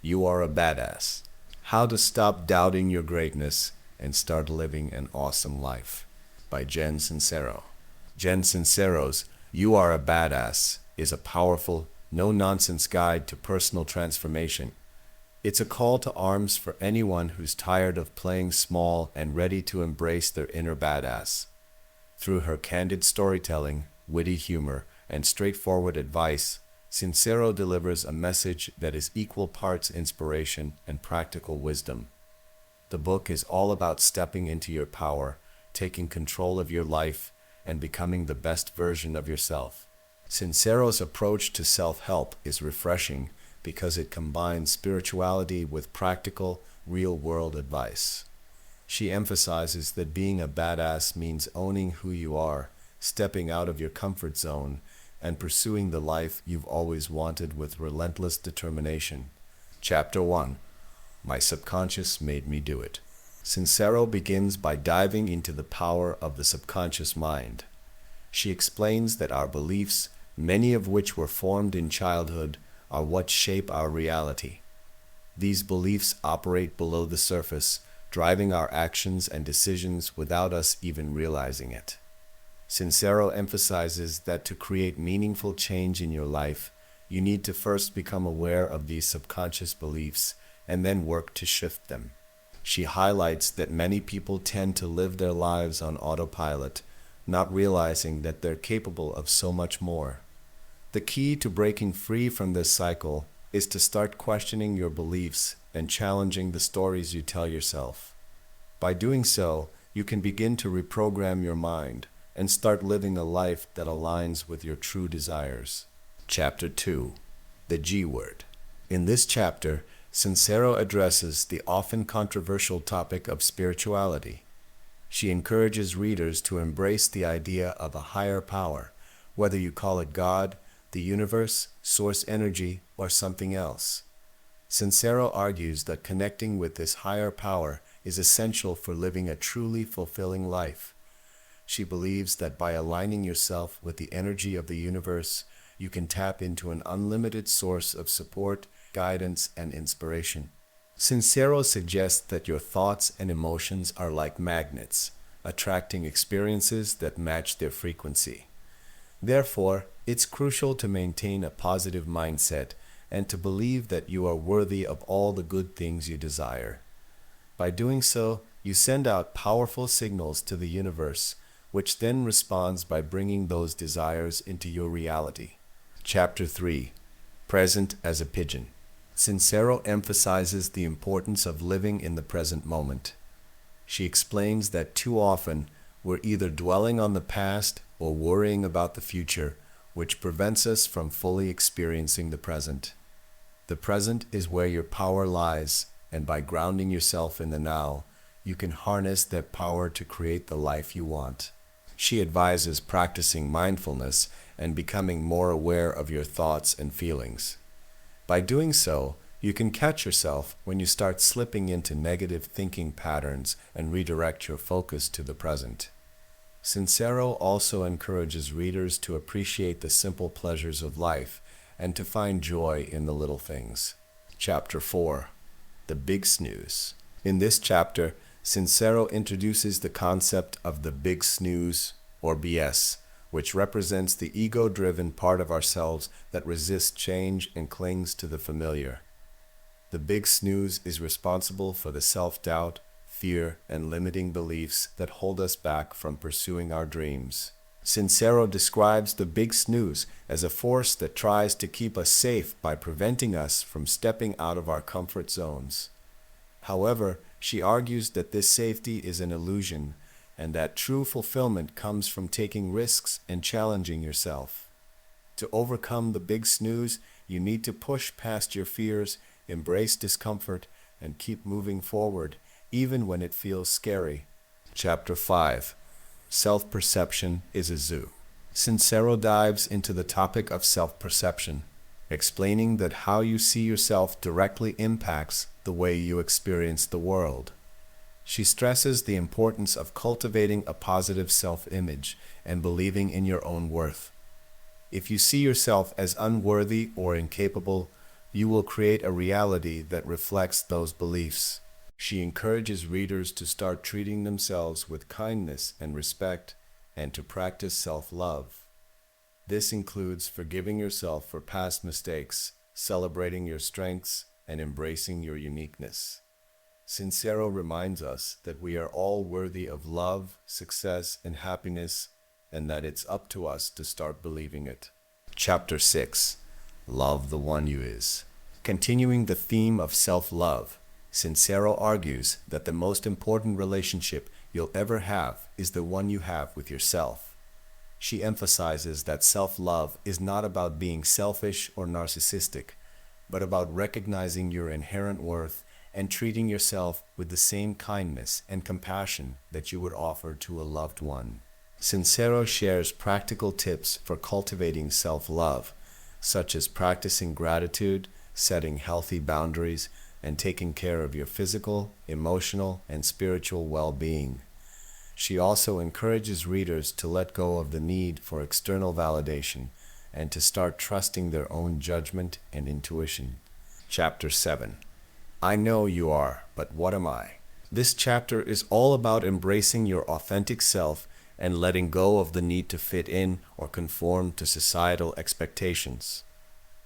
You Are a Badass. How to Stop Doubting Your Greatness and Start Living an Awesome Life by Jen Sincero. Jen Sincero's You Are a Badass is a powerful, no-nonsense guide to personal transformation. It's a call to arms for anyone who's tired of playing small and ready to embrace their inner badass. Through her candid storytelling, witty humor, and straightforward advice, Sincero delivers a message that is equal parts inspiration and practical wisdom. The book is all about stepping into your power, taking control of your life, and becoming the best version of yourself. Sincero's approach to self-help is refreshing because it combines spirituality with practical, real-world advice. She emphasizes that being a badass means owning who you are, stepping out of your comfort zone, and pursuing the life you've always wanted with relentless determination. Chapter 1. My Subconscious Made Me Do It. Sincero begins by diving into the power of the subconscious mind. She explains that our beliefs, many of which were formed in childhood, are what shape our reality. These beliefs operate below the surface, driving our actions and decisions without us even realizing it. Sincero emphasizes that to create meaningful change in your life, you need to first become aware of these subconscious beliefs and then work to shift them. She highlights that many people tend to live their lives on autopilot, not realizing that they're capable of so much more. The key to breaking free from this cycle is to start questioning your beliefs and challenging the stories you tell yourself. By doing so, you can begin to reprogram your mind and start living a life that aligns with your true desires. Chapter 2. The G Word. In this chapter, Sincero addresses the often controversial topic of spirituality. She encourages readers to embrace the idea of a higher power, whether you call it God, the universe, source energy, or something else. Sincero argues that connecting with this higher power is essential for living a truly fulfilling life. She believes that by aligning yourself with the energy of the universe, you can tap into an unlimited source of support, guidance, and inspiration. Sincero suggests that your thoughts and emotions are like magnets, attracting experiences that match their frequency. Therefore, it's crucial to maintain a positive mindset and to believe that you are worthy of all the good things you desire. By doing so, you send out powerful signals to the universe, which then responds by bringing those desires into your reality. Chapter 3. Present as a Pigeon. Sincero emphasizes the importance of living in the present moment. She explains that too often we're either dwelling on the past or worrying about the future, which prevents us from fully experiencing the present. The present is where your power lies, and by grounding yourself in the now, you can harness that power to create the life you want. She advises practicing mindfulness and becoming more aware of your thoughts and feelings. By doing so, you can catch yourself when you start slipping into negative thinking patterns and redirect your focus to the present. Sincero also encourages readers to appreciate the simple pleasures of life and to find joy in the little things. Chapter 4. The Big Snooze. In this chapter, Sincero introduces the concept of the big snooze, or BS, which represents the ego-driven part of ourselves that resists change and clings to the familiar. The big snooze is responsible for the self-doubt, fear, and limiting beliefs that hold us back from pursuing our dreams. Sincero describes the big snooze as a force that tries to keep us safe by preventing us from stepping out of our comfort zones. However, she argues that this safety is an illusion and that true fulfillment comes from taking risks and challenging yourself. To overcome the big snooze, you need to push past your fears, embrace discomfort, and keep moving forward, even when it feels scary. Chapter 5. Self-Perception is a Zoo. Sincero dives into the topic of self-perception, explaining that how you see yourself directly impacts the way you experience the world. She stresses the importance of cultivating a positive self-image and believing in your own worth. If you see yourself as unworthy or incapable, You will create a reality that reflects those beliefs. She encourages readers to start treating themselves with kindness and respect and to practice self-love. This includes forgiving yourself for past mistakes, celebrating your strengths, and embracing your uniqueness. Sincero reminds us that we are all worthy of love, success, and happiness, and that it's up to us to start believing it. Chapter 6. Love the One You Is. Continuing the theme of self-love, Sincero argues that the most important relationship you'll ever have is the one you have with yourself. She emphasizes that self-love is not about being selfish or narcissistic, but about recognizing your inherent worth and treating yourself with the same kindness and compassion that you would offer to a loved one. Sincero shares practical tips for cultivating self-love, such as practicing gratitude, setting healthy boundaries, and taking care of your physical, emotional, and spiritual well-being. She also encourages readers to let go of the need for external validation and to start trusting their own judgment and intuition. Chapter 7. I know you are, but what am I? This chapter is all about embracing your authentic self and letting go of the need to fit in or conform to societal expectations.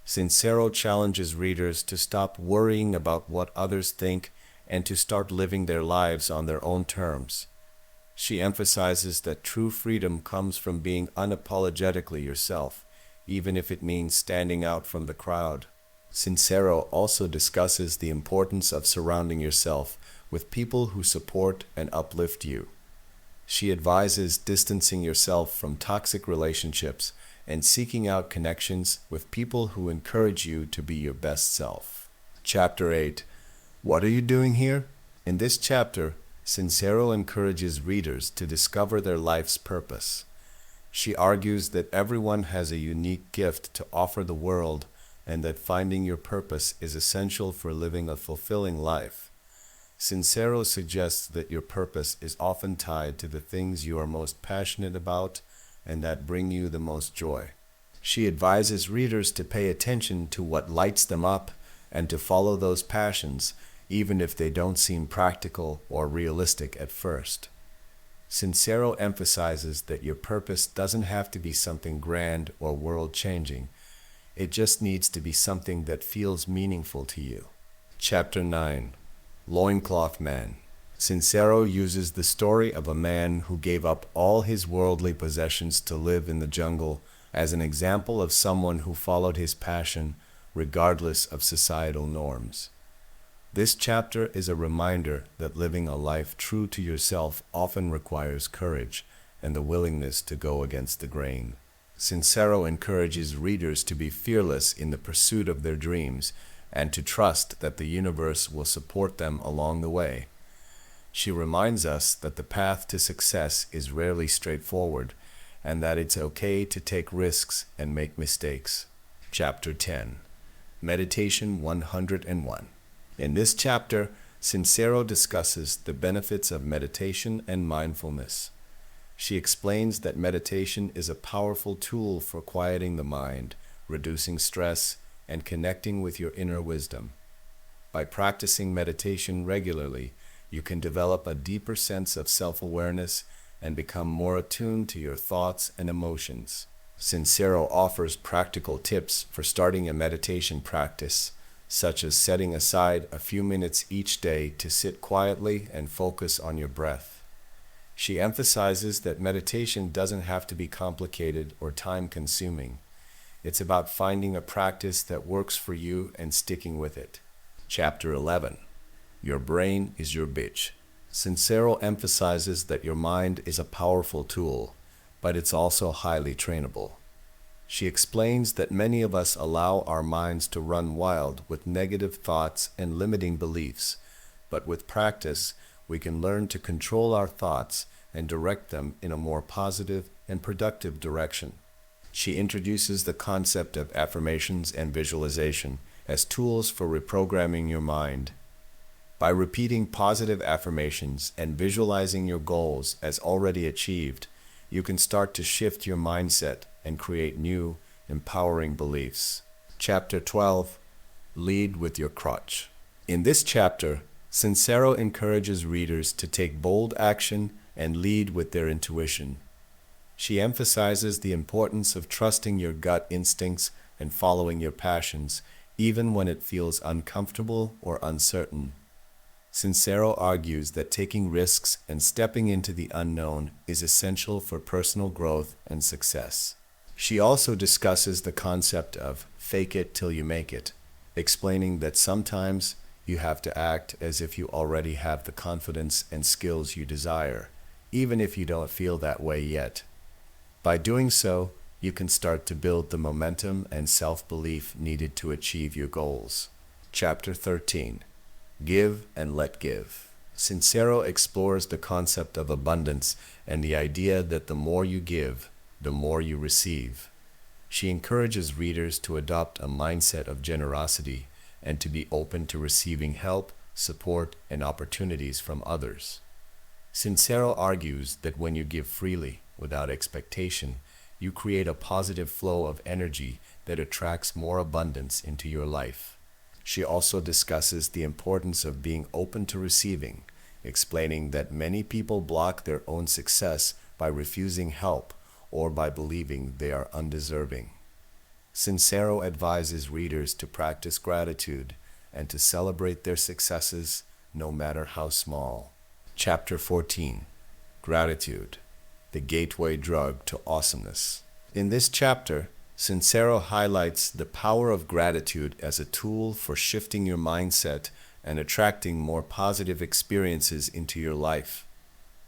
Sincero challenges readers to stop worrying about what others think and to start living their lives on their own terms. She emphasizes that true freedom comes from being unapologetically yourself, even if it means standing out from the crowd. Sincero also discusses the importance of surrounding yourself with people who support and uplift you. She advises distancing yourself from toxic relationships and seeking out connections with people who encourage you to be your best self. Chapter 8. What are you doing here? In this chapter, Sincero encourages readers to discover their life's purpose. She argues that everyone has a unique gift to offer the world and that finding your purpose is essential for living a fulfilling life. Sincero suggests that your purpose is often tied to the things you are most passionate about and that bring you the most joy. She advises readers to pay attention to what lights them up and to follow those passions, even if they don't seem practical or realistic at first. Sincero emphasizes that your purpose doesn't have to be something grand or world-changing. It just needs to be something that feels meaningful to you. Chapter 9. Loincloth Man. Sincero uses the story of a man who gave up all his worldly possessions to live in the jungle as an example of someone who followed his passion regardless of societal norms. This chapter is a reminder that living a life true to yourself often requires courage and the willingness to go against the grain. Sincero encourages readers to be fearless in the pursuit of their dreams and to trust that the universe will support them along the way. She reminds us that the path to success is rarely straightforward and that it's okay to take risks and make mistakes. Chapter 10. Meditation 101. In this chapter, Sincero discusses the benefits of meditation and mindfulness. She explains that meditation is a powerful tool for quieting the mind, reducing stress, and connecting with your inner wisdom. By practicing meditation regularly, you can develop a deeper sense of self-awareness and become more attuned to your thoughts and emotions. Sincero offers practical tips for starting a meditation practice, such as setting aside a few minutes each day to sit quietly and focus on your breath. She emphasizes that meditation doesn't have to be complicated or time-consuming. It's about finding a practice that works for you and sticking with it. Chapter 11. Your brain is your bitch. Sincero emphasizes that your mind is a powerful tool, but it's also highly trainable. She explains that many of us allow our minds to run wild with negative thoughts and limiting beliefs, but with practice, we can learn to control our thoughts and direct them in a more positive and productive direction. She introduces the concept of affirmations and visualization as tools for reprogramming your mind. By repeating positive affirmations and visualizing your goals as already achieved, you can start to shift your mindset and create new, empowering beliefs. Chapter 12. Lead with your crutch. In this chapter, Sincero encourages readers to take bold action and lead with their intuition. She emphasizes the importance of trusting your gut instincts and following your passions, even when it feels uncomfortable or uncertain. Sincero argues that taking risks and stepping into the unknown is essential for personal growth and success. She also discusses the concept of fake it till you make it, explaining that sometimes you have to act as if you already have the confidence and skills you desire, even if you don't feel that way yet. By doing so, you can start to build the momentum and self-belief needed to achieve your goals. Chapter 13. Give and let give. Sincero explores the concept of abundance and the idea that the more you give, the more you receive. She encourages readers to adopt a mindset of generosity and to be open to receiving help, support, and opportunities from others. Sincero argues that when you give freely, without expectation, you create a positive flow of energy that attracts more abundance into your life. She also discusses the importance of being open to receiving, explaining that many people block their own success by refusing help or by believing they are undeserving. Sincero advises readers to practice gratitude and to celebrate their successes, no matter how small. Chapter 14. Gratitude, the gateway drug to awesomeness. In this chapter, Sincero highlights the power of gratitude as a tool for shifting your mindset and attracting more positive experiences into your life.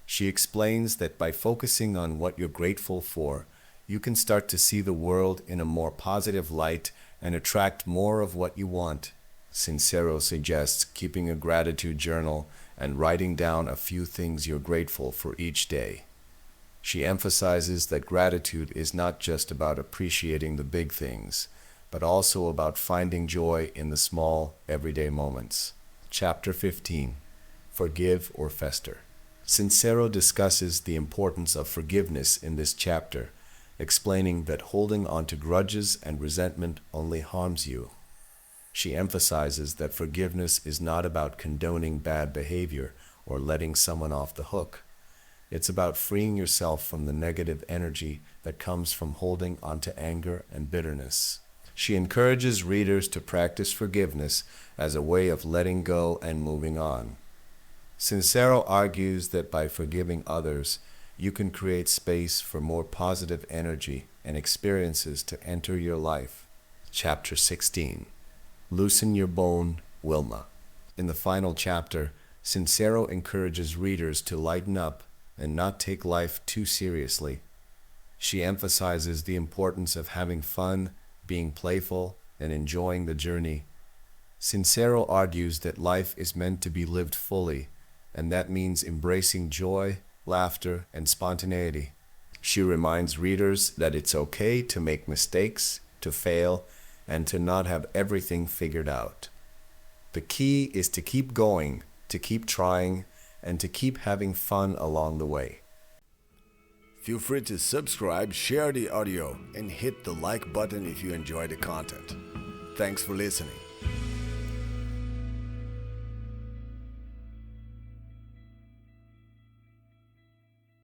She explains that by focusing on what you're grateful for, you can start to see the world in a more positive light and attract more of what you want. Sincero suggests keeping a gratitude journal and writing down a few things you're grateful for each day. She emphasizes that gratitude is not just about appreciating the big things, but also about finding joy in the small, everyday moments. Chapter 15. Forgive or Fester. Sincero discusses the importance of forgiveness in this chapter, explaining that holding on to grudges and resentment only harms you. She emphasizes that forgiveness is not about condoning bad behavior or letting someone off the hook. It's about freeing yourself from the negative energy that comes from holding onto anger and bitterness. She encourages readers to practice forgiveness as a way of letting go and moving on. Sincero argues that by forgiving others, you can create space for more positive energy and experiences to enter your life. Chapter 16. Loosen your bone, Wilma. In the final chapter, Sincero encourages readers to lighten up and not take life too seriously. She emphasizes the importance of having fun, being playful, and enjoying the journey. Sincero argues that life is meant to be lived fully, and that means embracing joy, laughter, and spontaneity. She reminds readers that it's okay to make mistakes, to fail, and to not have everything figured out. The key is to keep going, to keep trying, and to keep having fun along the way. Feel free to subscribe, share the audio, and hit the like button if you enjoy the content. Thanks for listening.